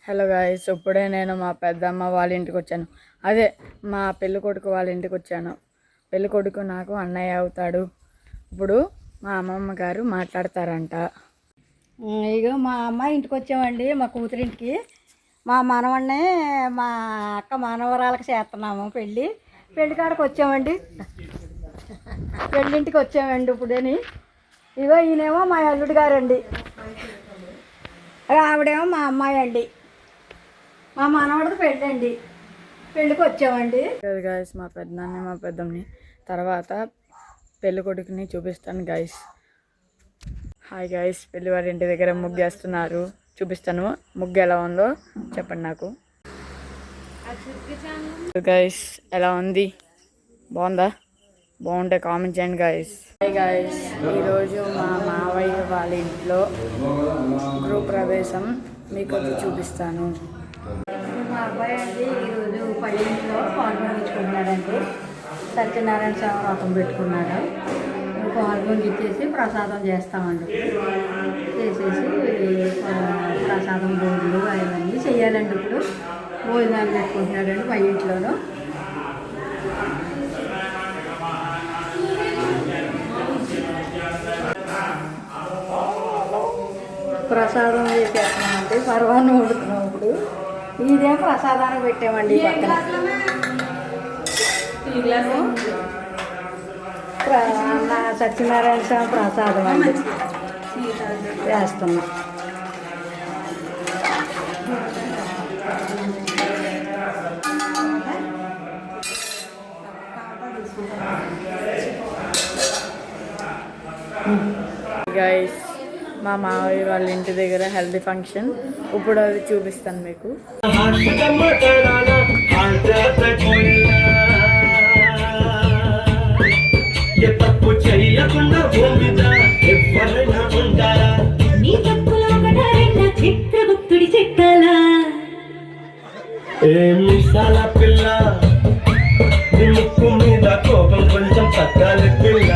Hello guys, ఇప్పుడే నేను మా పెద్దమ్మ వాళ్ళ ఇంటికి వచ్చాను. అదే మా పెళ్ళి కొడుకు వాళ్ళ ఇంటికి వచ్చాను. పెళ్ళి కొడుకు నాకు అన్నయ్య అవుతాడు. ఇప్పుడు మా అమ్మమ్మ గారు మాట్లాడతారంట. ఇగో మా అమ్మాయి ఇంటికి వచ్చామండి, మా కూతురింటికి. మా మనవడిని మా అక్క మనవరాలకు చేస్తున్నాము పెళ్ళి కాడకు వచ్చామండి. పెళ్ళింటికి వచ్చామండి ఇప్పుడని. ఇగో ఈయనేమో మా అల్లుడు గారండి, ఆవిడేమో మా అమ్మాయి అండి. మా మనవడిది పెళ్ళండి, పెళ్ళికి వచ్చామండి. గాయస్, మా పెద్దనాన్ని మా పెద్దమ్మని తర్వాత పెళ్ళి కొడుకుని చూపిస్తాను గాయస్. హాయ్ గాయస్, పెళ్ళి వారి ఇంటి దగ్గర ముగ్గు వేస్తున్నారు, చూపిస్తాను. ముగ్గు ఎలా ఉందో చెప్పండి నాకు. గాయస్ ఎలా ఉంది? బాగుందా? బాగుంటే కామెంట్ చేయండి గాయస్. హాయ్ గాయస్, ఈరోజు మా మావయ్య వాళ్ళ ఇంట్లో గృహ ప్రవేశం మీకు చూపిస్తాను. మా అబ్బాయి అండి ఈరోజు పళ్ళింట్లో పాల్గొనించుకుంటున్నాడండి. సత్యనారాయణ స్వామి వ్రతం పెట్టుకున్నాడు. పాల్గొనిచ్చేసి ప్రసాదం చేస్తామండి. చేసేసి ప్రసాదం భోజనం అవన్నీ చేయాలండి. ఇప్పుడు భోజనాలు పెట్టుకుంటున్నాడండి మా ఇంట్లోనూ. ప్రసాదం చేసేస్తున్నామండి, పర్వాన్ని వండుతున్నాం. ఇప్పుడు ఇదే ప్రసాదాన్ని పెట్టామండి. పక్కన సత్యనారాయణ స్వామి ప్రసాదం అండి వేస్తున్నాం. గైస్, మా మావయ్య వాళ్ళ ఇంటి దగ్గర హెల్దీ ఫంక్షన్, ఇప్పుడు అది చూపిస్తాను మీకు. చిత్రగుప్తుడి చెక్కల మిసాల పిల్ల, ముక్కు మీద కోపం కొంచెం తగ్గాలి పిల్ల.